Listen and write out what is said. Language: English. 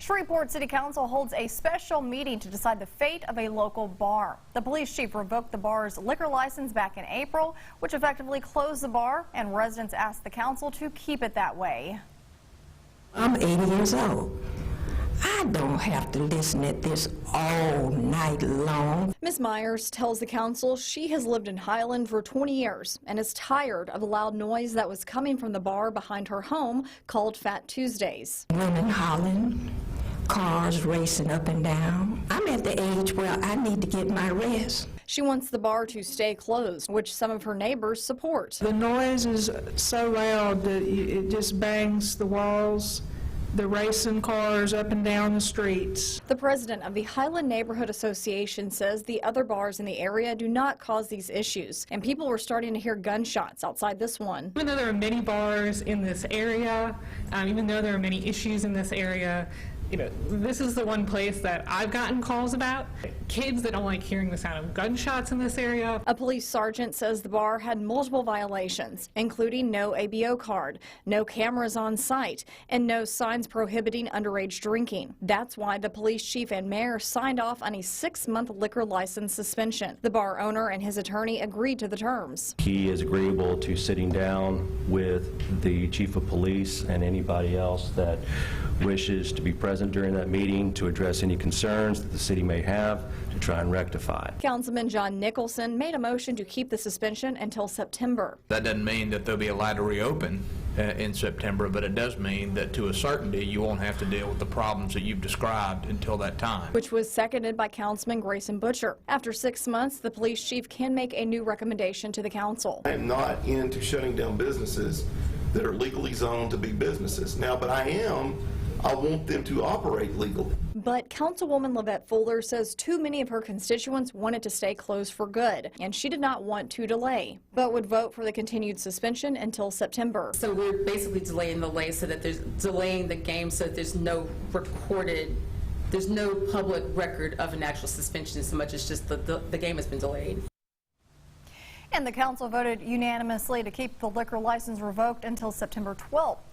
Shreveport City Council holds a special meeting to decide the fate of a local bar. The police chief revoked the bar's liquor license back in April, which effectively closed the bar, and residents asked the council to keep it that way. I'm 80 years old. I don't have to listen at this all night long. Ms. Myers tells the council she has lived in Highland for 20 years and is tired of the loud noise that was coming from the bar behind her home called Fat Tuesdays. Women hollering, cars racing up and down. I'm at the age where I need to get my rest. She wants the bar to stay closed, which some of her neighbors support. The noise is so loud that it just bangs the walls. The racing cars up and down the streets. The president of the Highland Neighborhood Association says the other bars in the area do not cause these issues, and people were starting to hear gunshots outside this one. Even though there are many bars in this area, even though there are many issues in this area, this is the one place that I've gotten calls about. Kids that don't like hearing the sound of gunshots in this area. A police sergeant says the bar had multiple violations, including no ABO card, no cameras on site, and no signs prohibiting underage drinking. That's why the police chief and mayor signed off on a 6-month liquor license suspension. The bar owner and his attorney agreed to the terms. He is agreeable to sitting down with the chief of police and anybody else that wishes to be present during that meeting to address any concerns that the city may have to try and rectify. Councilman John Nicholson made a motion to keep the suspension until September. That doesn't mean that there'll be allowed to reopen in September, but it does mean that to a certainty you won't have to deal with the problems that you've described until that time. Which was seconded by Councilman Grayson Butcher. After 6 months, the police chief can make a new recommendation to the council. I am not into shutting down businesses that are legally zoned to be businesses. Now, but I want them to operate legally. But Councilwoman Lavette Fuller says too many of her constituents wanted to stay closed for good, and she did not want to delay, but would vote for the continued suspension until September. So we're basically delaying the delay so that there's delaying the game so that there's no public record of an actual suspension so much as just the game has been delayed. And the council voted unanimously to keep the liquor license revoked until September 12th.